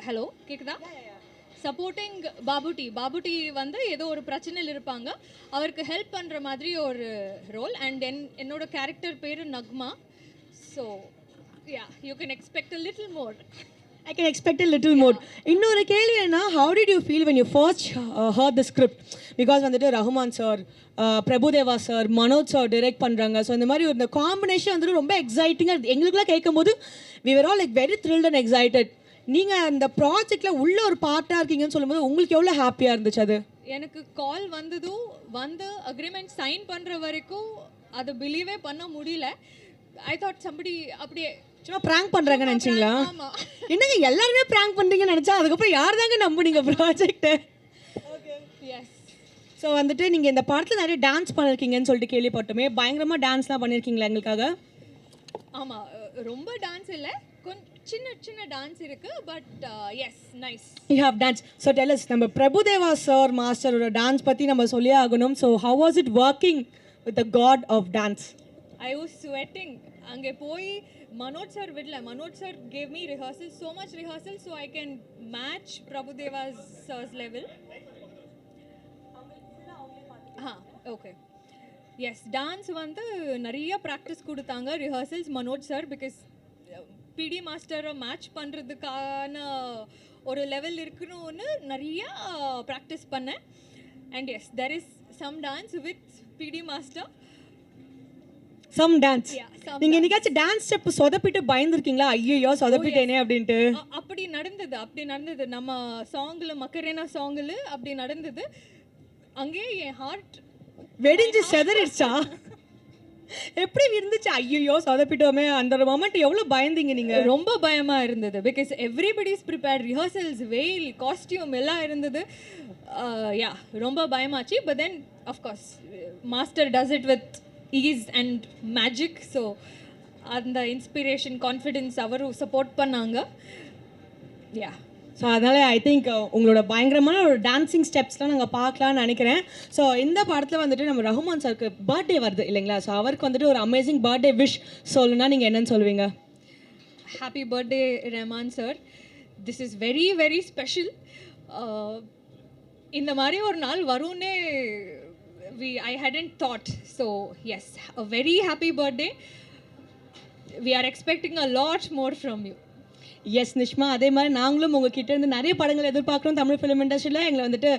hello கேக்குதா? சப்போர்ட்டிங் பாபுட்டி வந்து ஏதோ ஒரு பிரச்சனையில் இருப்பாங்க, அவருக்கு ஹெல்ப் பண்ணுற மாதிரி ஒரு ரோல். அண்ட் என்னோட கேரக்டர் பேர் Nagma. So yeah, you can expect a little more. I can expect a little more. இன்னொரு கேள்வி என்ன, how did you feel when you first heard the script? Because வந்துட்டு Rahman sir, Prabhudeva sir, Manoj sir direct பண்ணுறாங்க. So இந்த மாதிரி ஒரு combination வந்துட்டு ரொம்ப எக்ஸைட்டிங்காக எங்களுக்குலாம் கேட்கும்போது we were all like very thrilled and excited. நீங்கள் அந்த ப்ராஜெக்டில் உள்ள ஒரு பார்ட்டாக இருக்கீங்கன்னு சொல்லும்போது உங்களுக்கு எவ்வளோ ஹாப்பியாக இருந்துச்சு? அது எனக்கு கால் வந்ததும் வந்து அக்ரிமெண்ட் சைன் பண்ணுற வரைக்கும் அதை பிலீவே பண்ண முடியல. ஐ தாட் சம்படி அப்படியே சும்மா ப்ராங்க் பண்ணுறாங்கன்னு நினச்சிங்களா? என்னங்க எல்லாருமே ப்ராங்க் பண்ணுறீங்கன்னு நினச்சா அதுக்கப்புறம் யார் தாங்க நம்புனீங்க ப்ராஜெக்டை? எஸ். ஸோ வந்துட்டு நீங்கள் இந்த படத்தில் நிறைய டான்ஸ் பண்ணியிருக்கீங்கன்னு சொல்லிட்டு கேள்விப்பட்டோமே, பயங்கரமாக டான்ஸ்லாம் பண்ணியிருக்கீங்களா எங்களுக்காக? ஆமாம், ரொம்ப டான்ஸ் இல்லை, கொஞ்சம் சின்ன சின்ன டான்ஸ் இருக்கு, but yes nice. You have dance. So tell us, நம்ம பிரபுதேவா சார் மாஸ்டரோட டான்ஸ் பற்றி நம்ம சொல்லியே ஆகணும். So how was it working with the god of dance? I was sweating. அங்கே போய் மனோஜ் சார் விடல. Manoj sir gave me rehearsal, so much rehearsal, so I can match Prabhudeva sir's level. Okay yes dance வந்து நிறைய practice கொடுத்தாங்க rehearsals Manoj sir because பிடி மாஸ்டரை match பண்ணுறதுக்கான ஒரு level இருக்கணும்னு நிறையா ப்ராக்டிஸ் பண்ணேன் and yes there is some dance with PD master some dance Yeah, some நீங்க என்னைக்காச்சும் டான்ஸ் ஸ்டெப் சொதப்பிட்டு பயந்துருக்கீங்களா ஐயோ சொதப்பிட்டேனே அப்படின்ட்டு அப்படி நடந்தது நம்ம சாங்கில் மக்கரேனா சாங்கில் அப்படி நடந்தது அங்கேயே என் ஹார்ட் வெடிஞ்சு செதறிடுச்சா எப்படி இருந்துச்சு ஐயோ சொதப்பிட்டோமே அந்த ஒரு மொமெண்ட் எவ்வளவு பயந்தீங்க நீங்க ரொம்ப பயமா இருந்தது because everybody is prepared rehearsals வெயில் காஸ்டியூம் எல்லாம் இருந்தது யா ரொம்ப பயமாச்சு but then of course master does it with ease and magic so அந்த இன்ஸ்பிரேஷன் கான்ஃபிடென்ஸ் அவரும் சப்போர்ட் பண்ணாங்க யா ஸோ அதனால் ஐ திங்க் உங்களோட பயங்கரமான ஒரு டான்ஸிங் ஸ்டெப்ஸ்லாம் நாங்கள் பார்க்கலான்னு நினைக்கிறேன் ஸோ இந்த படத்தில் வந்துட்டு நம்ம ரஹ்மான் சாருக்கு பர்த்டே வருது இல்லைங்களா ஸோ அவருக்கு வந்துட்டு ஒரு அமேசிங் பர்த்டே விஷ் சொல்லணும்னா நீங்கள் என்னன்னு சொல்லுவீங்க happy birthday Rahman sir this is very very special இந்த மாதிரி ஒரு நாள் வரும்னே I hadn't thought. So yes, a very happy birthday. We are expecting a lot more from you. Yes Nishma அதே மாதிரி நாங்களும் உங்ககிட்ட இருந்து நிறைய படங்கள் எதிர்பார்க்குறோம் தமிழ் ஃபிலிம் இண்டஸ்ட்ரியில் எங்களை வந்துட்டு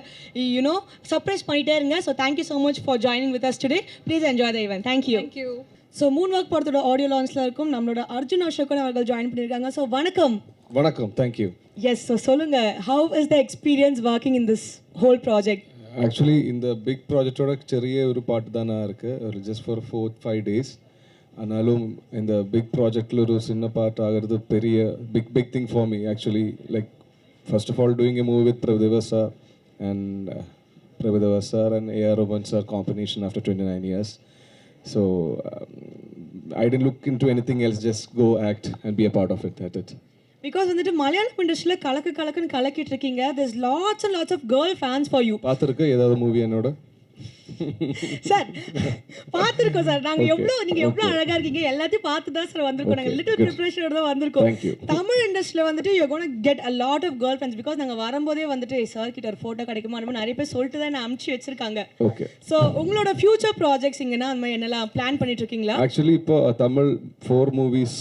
யூனோ சர்ப்ரைஸ் பண்ணிட்டே இருங்க so thank you so much for joining with us today please enjoy the event thank you Thank you. So Moon work படத்தோட ஆடியோ லான்ச்சில் இருக்கும் நம்மளோட அர்ஜுன் அசோகன் அவர்கள் ஜாயின் பண்ணியிருக்காங்க ஸோ வணக்கம் வணக்கம் தேங்க்யூ எஸ் ஸோ சொல்லுங்கள் how is the experience working in this whole project actually இந்த big ப்ராஜெக்டோட செறிய ஒரு பாட்டு தானே இருக்குது ஒரு ஜஸ்ட் ஃபார் 4-5 days ஆனாலும் இந்த பிக் ப்ராஜெக்டில் ஒரு சின்ன பார்ட் ஆகிறது பெரிய big thing for me actually like first of all doing a movie with Prabhudeva sir and Prabhudeva sir and AR Rahman sir combination after 29 years so I didn't look into anything else just go act and be a part of it because வந்துட்டு மலையாளம் இண்டஸ்ட்ரியில் கலக்குன்னு கலக்கிட்டு இருக்கீங்க there's lots and lots of girl fans for you பார்த்துருக்கு ஏதாவது movie என்னோட sir பார்த்துருக்கோம் sir நாங்கள் நீங்கள் எவ்வளோ அழகாக இருக்கீங்க எல்லாத்தையும் பார்த்து தான் சார் வந்திருக்கோம் நாங்கள் லிட்டில் ப்ரிப்ரேஷனோட தான் வந்திருக்கோம் தமிழ் இண்டஸ்ட்ரியில் வந்துட்டு you gonna get a lot of girl friends because நாங்கள் வரும்போதே வந்துட்டு சார் கிட்ட ஒரு ஃபோட்டோ கிடைக்குமா அந்த மாதிரி நிறைய பேர் சொல்லிட்டு தான் நான் அனுப்பிச்சு வச்சிருக்காங்க ஓகே ஸோ உங்களோட ஃபியூச்சர் ப்ராஜெக்ட்ஸ் இங்கன்னா அந்த மாதிரி என்னெல்லாம் பிளான் பண்ணிட்டு இருக்கீங்களா ஆக்சுவலி இப்போ தமிழ் 4 movies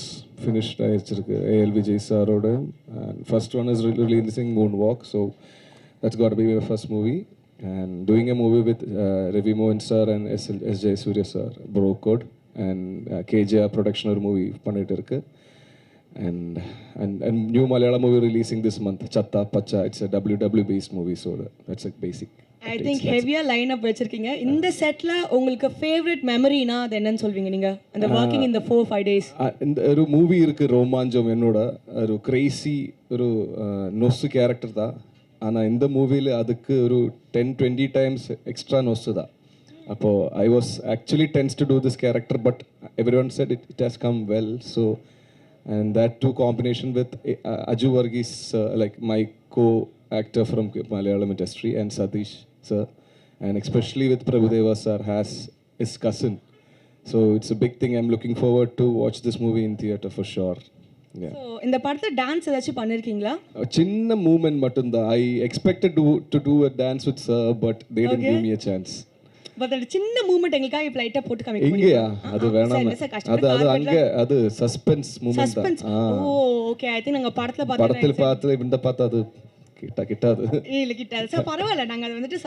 finished ஆயிடுச்சிருக்கு ஏஎல் விஜய் சாரோட first one is releasing moon walk so that's got be my first movie and doing a movie with Ravi Mohan sir and S. J. Surya sir, Bro Code, and KJR production or movie பண்ணிட்டு இருக்கு and new Malayalam movie releasing this month Chatta Pacha. It's a WW based movie so that's a basic. I think ஹெவியாக line up வச்சிருக்கீங்க இந்த settle உங்களுக்கு favourite மெமரினா அது என்னன்னு சொல்வீங்க நீங்கள் அந்த ஒர்க்கிங் இந்த 4-5 days இந்த ஒரு மூவி இருக்கு ரோமாஞ்சம் என்னோட ஒரு கிரேசி ஒரு நொஸ்ஸு கேரக்டர் தான் ஆனால் இந்த மூவியில் அதுக்கு ஒரு 10-20 times எக்ஸ்ட்ரா நொஸ்ஸு தான் அப்போது I was actually tense to do this character but every one said it has come well so and that too combination with Aju Varghese like my co actor from Malayalam industry and Satish sir and especially with Prabhudeva sir has his cousin so it's a big thing. I'm looking forward to watch this movie in theater for sure. Yeah. So இந்த படத்தில் dance ஏதாச்சும் பண்ணிருக்கீங்களா சின்ன moment மட்டும்தான் I expected to do a dance with sir but they didn't give me a chance. But அந்த சின்ன moment எங்களுக்காக இப்போ லைட்டாக போட்டு காமிக்க எங்கயா அது வேணாம் அது அங்க அது suspense moment suspense oh okay I think நாங்கள் படத்தில் பார்த்து இந்த பார்த்தா அது கிட்டாது இல்லை கிட்டாது சார் பரவாயில்ல நாங்கள் அதை வந்துட்டு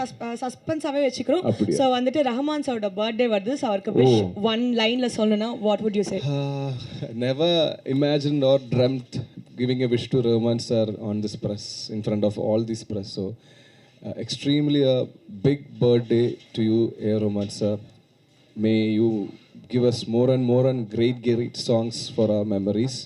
சஸ்பென்ஸாகவே வச்சுக்கிறோம் ஸோ வந்துட்டு ரஹ்மான் சாரோட பர்த்டே வருது ஸோ அவருக்கு விஷ் ஒன் லைனில் சொல்லணும்னா what would you say never imagined or dreamed giving a wish to Rahman sir on this press in front of all this press so extremely a big birthday to you Rahman sir may you give us more and great songs for our memories.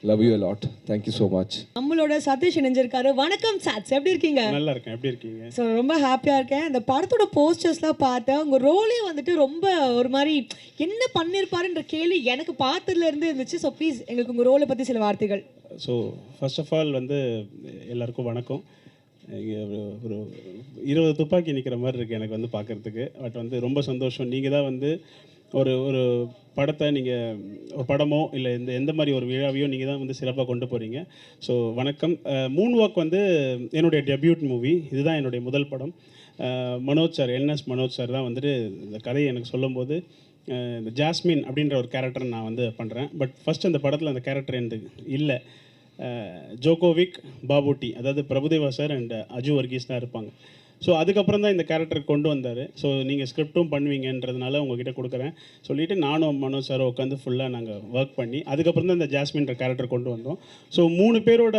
Love you a lot. Thank you so much. நம்மளோட சதீஷ் இணைஞ்சிருக்காரு வணக்கம் சாட்ஸ் எப்படி இருக்கீங்க நல்லா இருக்கேன் எப்படி இருக்கீங்க so ரொம்ப ஹாப்பியாக இருக்கேன் இந்த படத்தோட போஸ்டர்ஸ்லாம் பார்த்தேன் உங்கள் ரோலே வந்துட்டு ரொம்ப ஒரு மாதிரி என்ன பண்ணியிருப்பாருன்ற கேள்வி எனக்கு பார்த்ததுலேருந்து இருந்துச்சு ஸோ ப்ளீஸ் எங்களுக்கு உங்கள் ரோலை பற்றி சில வார்த்தைகள் ஸோ ஃபர்ஸ்ட் ஆஃப் ஆல் வந்து எல்லாருக்கும் வணக்கம் இங்கே ஒரு 20 துப்பாக்கி நிற்கிற மாதிரி இருக்குது எனக்கு வந்து பார்க்குறதுக்கு பட் வந்து ரொம்ப சந்தோஷம் நீங்கள் தான் வந்து ஒரு படத்தை நீங்கள் ஒரு படமோ இல்லை எந்த மாதிரி ஒரு விழாவையோ நீங்கள் தான் வந்து சிறப்பாக கொண்டு போகிறீங்க ஸோ வணக்கம் மூன் வாக் வந்து என்னுடைய டெபியூட் மூவி இதுதான் என்னுடைய முதல் படம் மனோஜ் சார் மனோஜ் சார் தான் வந்துட்டு இந்த கதையை எனக்கு சொல்லும்போது இந்த ஜாஸ்மின் அப்படின்ற ஒரு கேரக்டர் நான் வந்து பண்ணுறேன். பட் ஃபஸ்ட் அந்த படத்தில் அந்த கேரக்டர் எனக்கு இல்லை. ஜோகோவிக், பாபுட்டி, அதாவது பிரபுதேவா சார் அண்ட் அஜு வர்கீஸ் தான் இருப்பாங்க. ஸோ அதுக்கப்புறம் தான் இந்த கேரக்டர் கொண்டு வந்தார். ஸோ நீங்கள் ஸ்கிரிப்டும் பண்ணுவீங்கன்றதுனால உங்ககிட்ட கொடுக்குறேன் சொல்லிவிட்டு நானும் மனோஜ் சாரும் உட்காந்து ஃபுல்லாக நாங்கள் ஒர்க் பண்ணி அதுக்கப்புறம் தான் இந்த ஜாஸ்மின்ற கேரக்டர் கொண்டு வந்தோம். ஸோ 3 பேரோட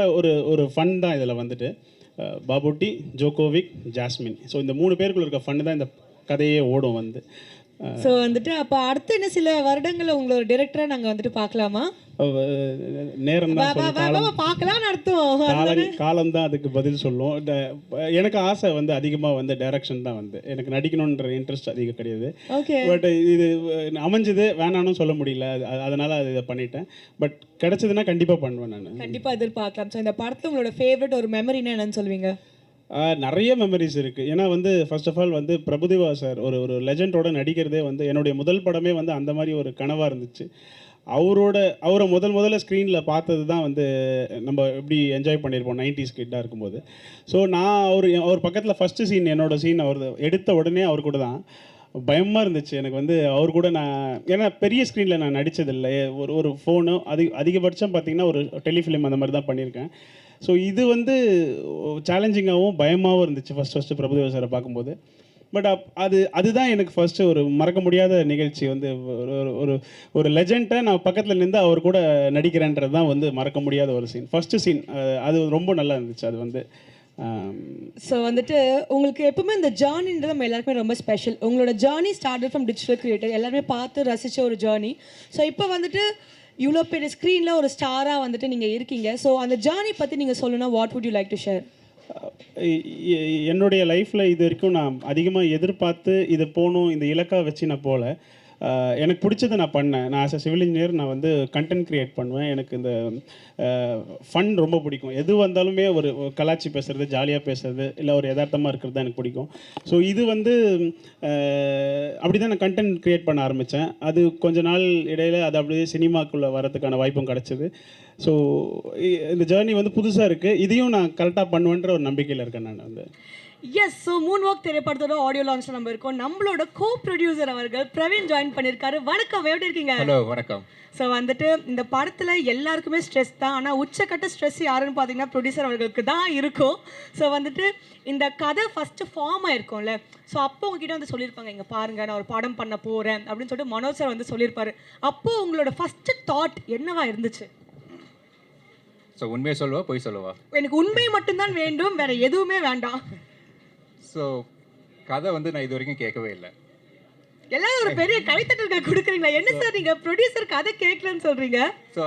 ஒரு ஃபன் தான் இதில் வந்துட்டு பாபுட்டி, ஜோகோவிக், ஜாஸ்மின். ஸோ இந்த 3 பேருக்குள்ள இருக்க ஃபன் தான் இந்த கதையே ஓடும் வந்து. ஸோ வந்துட்டு அப்போ அடுத்து என்ன சில வருடங்களில் உங்களோட டிரெக்டரை நாங்கள் வந்துட்டு பார்க்கலாமா? நேரம் தான் பார்க்கலாம்னு அர்த்தம். காலம் தான் அதுக்கு பதில் சொல்லும். எனக்கு ஆசை வந்து அதிகமாக வந்து டைரக்ஷன் தான் வந்து எனக்கு நடிக்கணுன்ற இன்ட்ரெஸ்ட் அதிகம் கிடையாது. பட் இது அமைஞ்சது வேணான்னு சொல்ல முடியல, அதனால் இதை பண்ணிட்டேன். பட் கிடைச்சதுன்னா கண்டிப்பாக பண்ணுவேன் நான். கண்டிப்பாக எதிர்பார்க்கலாம். ஸோ இந்த படத்தில் உங்களோட ஃபேவரட் ஒரு மெமரினா என்னன்னு சொல்வீங்க? நிறைய மெமரிஸ் இருக்குது. ஏன்னா வந்து ஃபர்ஸ்ட் ஆஃப் ஆல் வந்து பிரபுதேவா சார் ஒரு லெஜண்டோட நடிக்கிறதே வந்து என்னுடைய முதல் படமே வந்து அந்த மாதிரி ஒரு கனவாக இருந்துச்சு. அவரை முதல்ல ஸ்க்ரீனில் பார்த்தது தான் வந்து நம்ம எப்படி என்ஜாய் பண்ணியிருப்போம் 90s கிட்டாக இருக்கும்போது. ஸோ நான் அவர் பக்கத்தில் ஃபஸ்ட்டு சீன் என்னோடய சீன் அவர் எடுத்த உடனே அவர் கூட தான் பயமாக இருந்துச்சு எனக்கு வந்து. அவர் கூட நான் ஏன்னா பெரிய ஸ்க்ரீனில் நான் நடித்ததில்லை. ஒரு ஃபோனு அதிகபட்சம் பார்த்திங்கன்னா ஒரு டெலிஃபிலிம் அந்த மாதிரி தான் பண்ணியிருக்கேன். ஸோ இது வந்து சேலஞ்சிங்காகவும் பயமாகவும் இருந்துச்சு ஃபஸ்ட்டு பிரபுதேவா சாரை பார்க்கும்போது. பட் அதுதான் எனக்கு ஃபஸ்ட்டு ஒரு மறக்க முடியாத நிகழ்ச்சி வந்து. ஒரு லெஜெண்டை நான் பக்கத்தில் நின்று அவர் கூட நடிக்கிறேன்றது தான் வந்து மறக்க முடியாத ஒரு சீன், ஃபஸ்ட்டு சீன். அது ரொம்ப நல்லா இருந்துச்சு அது வந்து. ஸோ வந்துட்டு உங்களுக்கு எப்பவுமே இந்த ஜேர்னின்றது நம்ம எல்லாருக்குமே ரொம்ப ஸ்பெஷல். உங்களோட journey started from digital creator, எல்லாருமே பார்த்து ரசித்த ஒரு ஜேர்னி. ஸோ இப்போ வந்துட்டு இவ்வளோ பெரிய ஸ்க்ரீனில் ஒரு ஸ்டாராக வந்துட்டு நீங்கள் இருக்கீங்க. ஸோ அந்த ஜேர்னி பற்றி நீங்கள் சொல்லணும்னா what would you like to share? என்னுடைய லைஃப்பில் இது வரைக்கும் நான் அதிகமாக எதிர்பார்த்து இது போகணும் இந்த இலக்காக வச்சு நான் போகல. எனக்கு பிடிச்சதை நான் பண்ணேன். நான் ஆஸ் அ சிவில் இன்ஜினியர் நான் வந்து கண்டென்ட் க்ரியேட் பண்ணுவேன். எனக்கு இந்த ஃபன் ரொம்ப பிடிக்கும். எது வந்தாலுமே ஒரு கலாச்சி பேசுகிறது, ஜாலியாக பேசுறது, இல்லை ஒரு யதார்த்தமாக இருக்கிறது தான் எனக்கு பிடிக்கும். ஸோ இது வந்து அப்படி தான் நான் கண்டென்ட் க்ரியேட் பண்ண ஆரம்பித்தேன். அது கொஞ்ச நாள் இடையில் அது அப்படியே சினிமாக்குள்ளே வரதுக்கான வாய்ப்பும் கிடச்சிது. ஸோ இந்த ஜேர்னி வந்து புதுசாக இருக்குது. இதையும் நான் கரெக்டாக பண்ணுவேன்ற ஒரு நம்பிக்கையில் இருக்கேன் நான் வந்து. எஸ். ஸோ மூன்வாக் திரைப்படத்தோட ஆடியோ லான்ச் நம்ம இருக்கோம். நம்மளோட கோ ப்ரொடியூசர் அவர்கள் பிரவீன் ஜாயின் பண்ணியிருக்காரு. வணக்கம், எப்படி இருக்கீங்க? ஹலோ, வணக்கம். ஸோ வந்துட்டு இந்த படத்தில் எல்லாருக்குமே ஸ்ட்ரெஸ் தான். ஆனால் உச்சக்கட்ட ஸ்ட்ரெஸ் யாருன்னு பார்த்தீங்கன்னா ப்ரொடியூசர் அவர்களுக்கு தான் இருக்கும். ஸோ வந்துட்டு இந்த கதை ஃபஸ்ட்டு ஃபார்ம் ஆயிருக்கும்ல, ஸோ அப்போ உங்ககிட்ட வந்து சொல்லியிருப்பாங்க, இங்கே பாருங்கள் நான் ஒரு படம் பண்ண போகிறேன் அப்படின்னு சொல்லிட்டு மனோஜ் சார் வந்து சொல்லியிருப்பாரு. அப்போது உங்களோட ஃபஸ்ட்டு தாட் என்னவா இருந்துச்சு? ஸோ உண்மையை சொல்லவா பொய் சொல்லவா? எனக்கு உண்மை மட்டும்தான் வேண்டும், வேற எதுவுமே வேண்டாம். ஸோ கதை வந்து நான் இது வரைக்கும் கேட்கவே இல்லை. எல்லாரும் ஒரு பெரிய கைத்தட்டல்கள் கொடுக்குறீங்களா? என்ன சார் நீங்கள் ப்ரொடியூசர் கதை கேட்கலன்னு சொல்கிறீங்க? So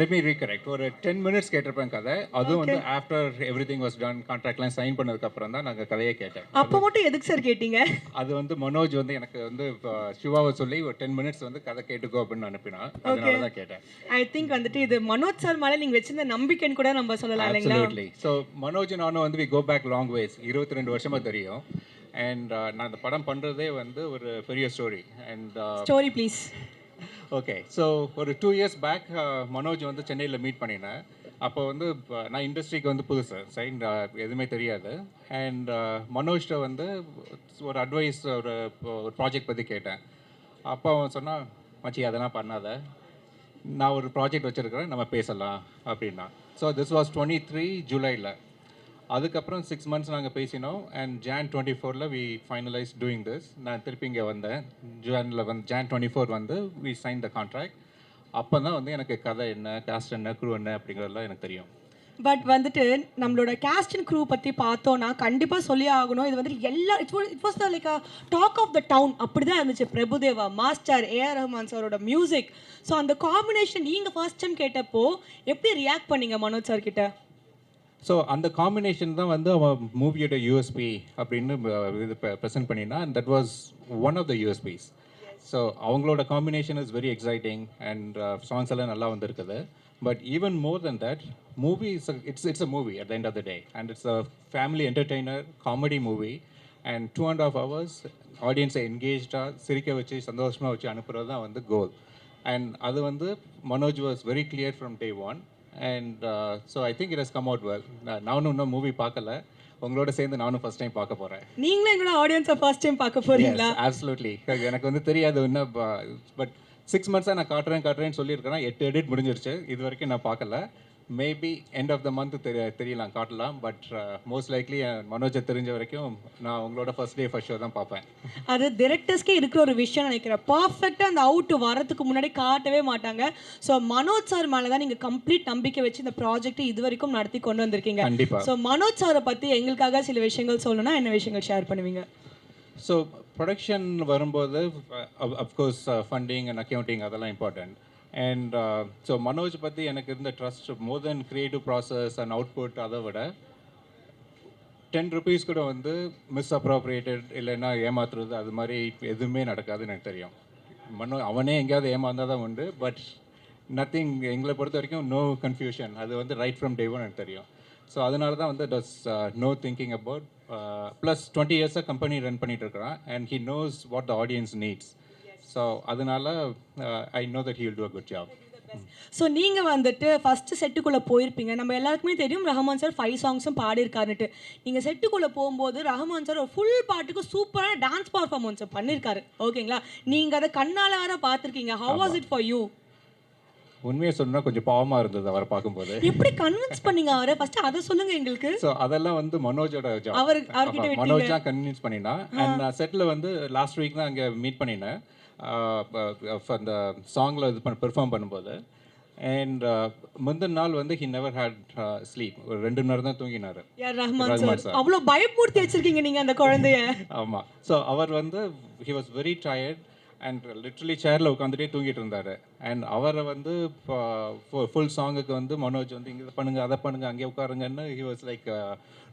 let me recorrect. ஒரு 10 minutes கேட்டிருப்பேன் கதை. அதுவும் வந்து ஆஃப்டர் எவ்ரிதிங் வாஸ் டன், கான்ட்ராக்ட்லாம் சைன் பண்ணதுக்கப்புறம் தான் நாங்கள் கதையை கேட்டேன். அப்போ மட்டும் எதுக்கு சார் கேட்டீங்க? அது வந்து மனோஜ் வந்து எனக்கு வந்து சிவாவை சொல்லி ஒரு 10 minutes வந்து கதை கேட்டுக்கோ அப்படின்னு அனுப்பினா, அதனால தான் கேட்டேன். ஐ திங்க் வந்துட்டு இது மனோஜ் சார் மேலே நீங்கள் வச்சிருந்த நம்பிக்கைன்னு கூட நம்ம சொல்லலாம் இல்லைங்களா? அப்சல்யூட்லி. ஸோ மனோஜ் நானும் வந்து we go back long ways, 22 வருஷமாக தெரியும். அண்ட் நான் அந்த படம் பண்ணுறதே வந்து ஒரு பெரிய story. And story please. Okay. So ஒரு 2 years பேக் மனோஜ் வந்து சென்னையில் மீட் பண்ணினேன். அப்போ வந்து நான் இண்டஸ்ட்ரிக்கு வந்து புதுசு, சைன் எதுவுமே தெரியாது. அண்ட் மனோஜ்கிட்ட வந்து ஒரு அட்வைஸ், ஒரு ப்ராஜெக்ட் பற்றி கேட்டேன். அப்போ அவன் சொன்னான், மச்சி அதெல்லாம் பண்ணாத, நான் ஒரு ப்ராஜெக்ட் வச்சுருக்கிறேன், நம்ம பேசலாம் அப்படின்னா. ஸோ திஸ் வாஸ் 23 ஜூலையில். அதுக்கப்புறம் 6 months நாங்கள் பேசினோம். And Jan 24 we finalise doing this. நான் திருப்பி இங்கே வந்தேன். Jan 24 வந்து வி சைன் த கான்ட்ராக்ட். அப்போ தான் வந்து எனக்கு கதை என்ன, காஸ்ட் என்ன, க்ரூ என்ன அப்படிங்கிறதெல்லாம் எனக்கு தெரியும். பட் வந்துட்டு நம்மளோட கேஸ்ட் அண்ட் க்ரூ பற்றி பார்த்தோன்னா கண்டிப்பாக சொல்லி ஆகணும். இது வந்துட்டு எல்லா it was like talk of the town, அப்படி தான் இருந்துச்சு. பிரபுதேவா மாஸ்டர், ஏஆர் ரஹ்மான் சாரோட மியூசிக். ஸோ அந்த காம்பினேஷன் நீங்கள் ஃபர்ஸ்ட் டைம் கேட்டப்போ எப்படி ரியாக்ட் பண்ணீங்க மனோஜ் சார் கிட்ட? ஸோ அந்த காம்பினேஷன் தான் வந்து அவன் மூவியோட யூஎஸ்பி அப்படின்னு இது ப்ரெசென்ட் பண்ணினா, and that was one of the USPs. So அவங்களோட combination is very exciting and songs எல்லாம் நல்லா வந்திருக்குது. But even more then that, movie it's a movie at the end of the day. And it's a family entertainer comedy movie. And 2.5 hours ஆடியன்ஸை என்கேஜாக சிரிக்க வச்சு சந்தோஷமாக வச்சு அனுப்புகிறது தான் வந்து கோல். அண்ட் அது வந்து Manoj was very clear from day one. And so I think it has come out well. நானும் இன்னும் மூவி பார்க்கல, உங்களோட சேர்ந்து நானும் ஃபர்ஸ்ட் டைம் பார்க்க போகிறேன். நீங்களும் எங்களோட ஆடியன்ஸை ஃபர்ஸ்ட் டைம் பார்க்க போறீங்களா? அப்சல்யூட்லி. எனக்கு வந்து தெரியாது இன்னும், பட் 6 மந்த்ஸாக நான் காட்டுறேன்னு சொல்லியிருக்கிறேன். 8 எடிட் முடிஞ்சிருச்சு, இது வரைக்கும் நான் பார்க்கல. Maybe end of the month தெரியலாம், காட்டலாம். பட் மோஸ்ட் லைக்லி மனோஜை தெரிஞ்ச வரைக்கும் நான் உங்களோட ஃபர்ஸ்ட் டே ஃபர்ஸ்ட் ஷோ தான் பார்ப்பேன். அது டிரெக்டர்ஸ்க்கே இருக்கிற ஒரு விஷயம் நினைக்கிறேன். பர்ஃபெக்டாக அந்த அவுட் வரதுக்கு முன்னாடி காட்டவே மாட்டாங்க. ஸோ மனோஜ் சார் மேலே தான் நீங்கள் கம்ப்ளீட் நம்பிக்கை வச்சு இந்த ப்ராஜெக்ட் இது வரைக்கும் நடத்தி கொண்டு வந்திருக்கீங்க. கண்டிப்பாக. ஸோ மனோஜ் சாரை பற்றி எங்களுக்காக சில விஷயங்கள் சொல்லணும்னா என்ன விஷயங்கள் ஷேர் பண்ணுவீங்க? ஸோ ப்ரொடக்ஷன் வரும்போது அஃப்கோர்ஸ் ஃபண்டிங் அண்ட் அக்கௌண்டிங் அதெல்லாம் இம்பார்ட்டன்ட். அண்ட் ஸோ மனோஜ் பற்றி எனக்கு இருந்த trust more then creative process and output, அதை விட 10 rupees கூட வந்து மிஸ்அப்ரோப்ரியேட்டட் இல்லைன்னா ஏமாத்துறது அது மாதிரி எதுவுமே நடக்காதுன்னு எனக்கு தெரியும். அவனே எங்கேயாவது ஏமாந்தால் தான் உண்டு. பட் நத்திங், எங்களை பொறுத்த வரைக்கும் நோ கன்ஃபியூஷன். அது வந்து ரைட் ஃப்ரம் டே ஒன் எனக்கு தெரியும். ஸோ அதனால தான் வந்து does no thinking about. Plus 20 இயர்ஸாக கம்பெனி ரன் பண்ணிட்டு இருக்கிறான். And he knows what the audience needs. So அதனால I know that he will do a good job. So நீங்கள் வந்துட்டு ஃபஸ்ட்டு செட்டுக்குள்ளே போயிருப்பீங்க. நம்ம எல்லாருக்குமே தெரியும் ரஹ்மான் சார் 5 சாங்ஸும் பாடியிருக்காருன்ட்டு. நீங்கள் செட்டுக்குள்ளே போகும்போது ரஹ்மான் சார் ஒரு ஃபுல் பாட்டுக்கு சூப்பரான டான்ஸ் பர்ஃபார்மன்ஸை பண்ணியிருக்காரு. ஓகேங்களா? நீங்கள் அதை கண்ணால் வேற பார்த்துருக்கீங்க. Have was it for you? உண்மையை சொன்னால் கொஞ்சம் பாவமாக இருந்தது அவரை பார்க்கும்போது. எப்படி கன்வின்ஸ் பண்ணீங்க அவரை? ஃபஸ்ட்டு அதை சொல்லுங்கள் எங்களுக்கு. ஸோ அதெல்லாம் வந்து மனோஜோட ஜாப். அவர்கிட்ட மனோஜ் தான் கன்வின்ஸ் பண்ணினா. அண்ட் நான் செட்டில் வந்து லாஸ்ட் வீக் தான் அங்கே மீட் பண்ணினேன் அந்த சாங்கில் இது பெர்ஃபார்ம் பண்ணும்போது. அண்ட் முந்தின நாள் வந்து ஹி நெவர் ஹேட் ஸ்லீப். ஒரு 2 மணி நேரம் தான் தூங்கினார். ரஹ்மான் சார் அவ்வளோ பயப்பூர்த்தி வச்சிருக்கீங்க நீங்கள் அந்த குழந்தைய. ஆமாம். ஸோ அவர் வந்து he was very tired and literally சேரில் உட்காந்துட்டே தூங்கிட்டு இருந்தார். அண்ட் அவரை வந்து ஃபுல் சாங்குக்கு வந்து மனோஜ் வந்து இங்கே பண்ணுங்க அதை பண்ணுங்க அங்கே உட்காருங்கன்னு ஹி வாஸ் லைக்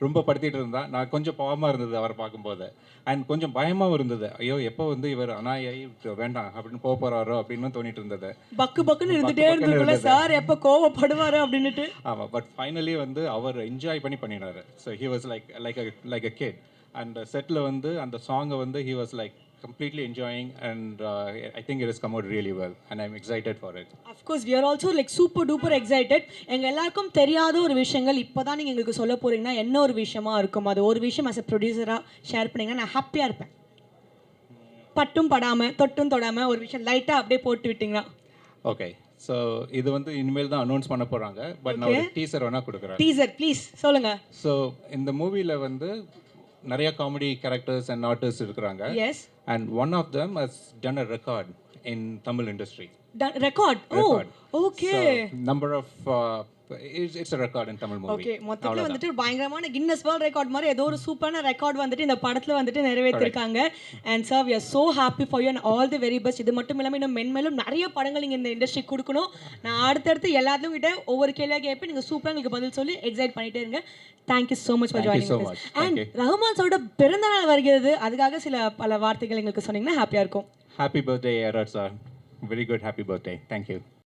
ரொம்ப படுத்திட்டு இருந்தான். நான் கொஞ்சம் பாவமாக இருந்தது அவரை பார்க்கும்போது. அண்ட் கொஞ்சம் பயமாகவும் இருந்தது. ஐயோ எப்போ வந்து இவர் அனாயாயி வேண்டாம் அப்படின்னு போக போகிறாரோ அப்படின்னு தோணிட்டு இருந்தது. பக்கு பக்குன்னு இருந்துகிட்டே இருந்ததுக்குள்ள சார் எப்போ கோவப்படுவார் அப்படின்ட்டு. ஆமாம். பட் ஃபைனலி வந்து அவர் என்ஜாய் பண்ணினார். So he was like a kid. And settle வந்து அந்த சாங்கை வந்து he was like completely enjoying, and I think it has come out really well and I'm excited for it. Of course we are also like super duper excited. எங்க எல்லாருக்கும் தெரியாத ஒரு விஷயங்கள் இப்போதான் நீங்க எங்களுக்கு சொல்ல போறீங்கன்னா என்ன ஒரு விஷயமா இருக்கும்? அது ஒரு விஷயம் as a producer-ஆ ஷேர் பண்ணீங்கன்னா நான் ஹாப்பியா இருப்பேன். பட்டும் படாம தொட்டும் தொடாம ஒரு விஷயம் லைட்டா அப்படியே போட்டு விட்டீங்கன்னா. ஓகே. ஸோ இது வந்து இனிமேல் தான் அனௌன்ஸ் பண்ண போறாங்க. பட் நான் ஒரு டீசர் வேணா கொடுக்குறேன். டீசர் ப்ளீஸ் சொல்லுங்க. ஸோ இந்த மூவில வந்து நிறைய காமெடி கேரக்டர்ஸ் அண்ட் ஆர்டிஸ்ட் இருக்கிறாங்க. S. And one of them has done a record in Tamil industry. Record? Oh, okay. So, number of it's a record in Tamil movie. Okay, மொத்தத்துல வந்துட்டு பயங்கரமான Guinness world record மாதிரி ஏதோ ஒரு சூப்பரான record வந்துட்டு இந்த படத்துல வந்துட்டு நிறைவேற்றிருக்காங்க. And sir, we are so happy for you and all the very best. இது மட்டும் இல்லாம இன்னும் மென்மேலும் நிறைய படங்கள் நீங்க இந்த இண்டஸ்ட்ரி கொடுக்கணும். நான் அடுத்தடுத்து எல்லாத்துக்கும் கிட்ட ஒவ்வொரு கேள்வியா கேட்பேன். நீங்க சூப்பரா உங்களுக்கு பதில் சொல்லி எக்ஸைட் பண்ணிட்டே இருங்க. Thank you so much for joining us. And Rahman சாரோட பிறந்த நாள் வருகிறது. அதுக்காக பல வார்த்தைகள் எங்களுக்கு சொன்னீங்கன்னா ஹாப்பியா இருக்கும். Happy birthday, Arad sir. Very good happy birthday. Thank you.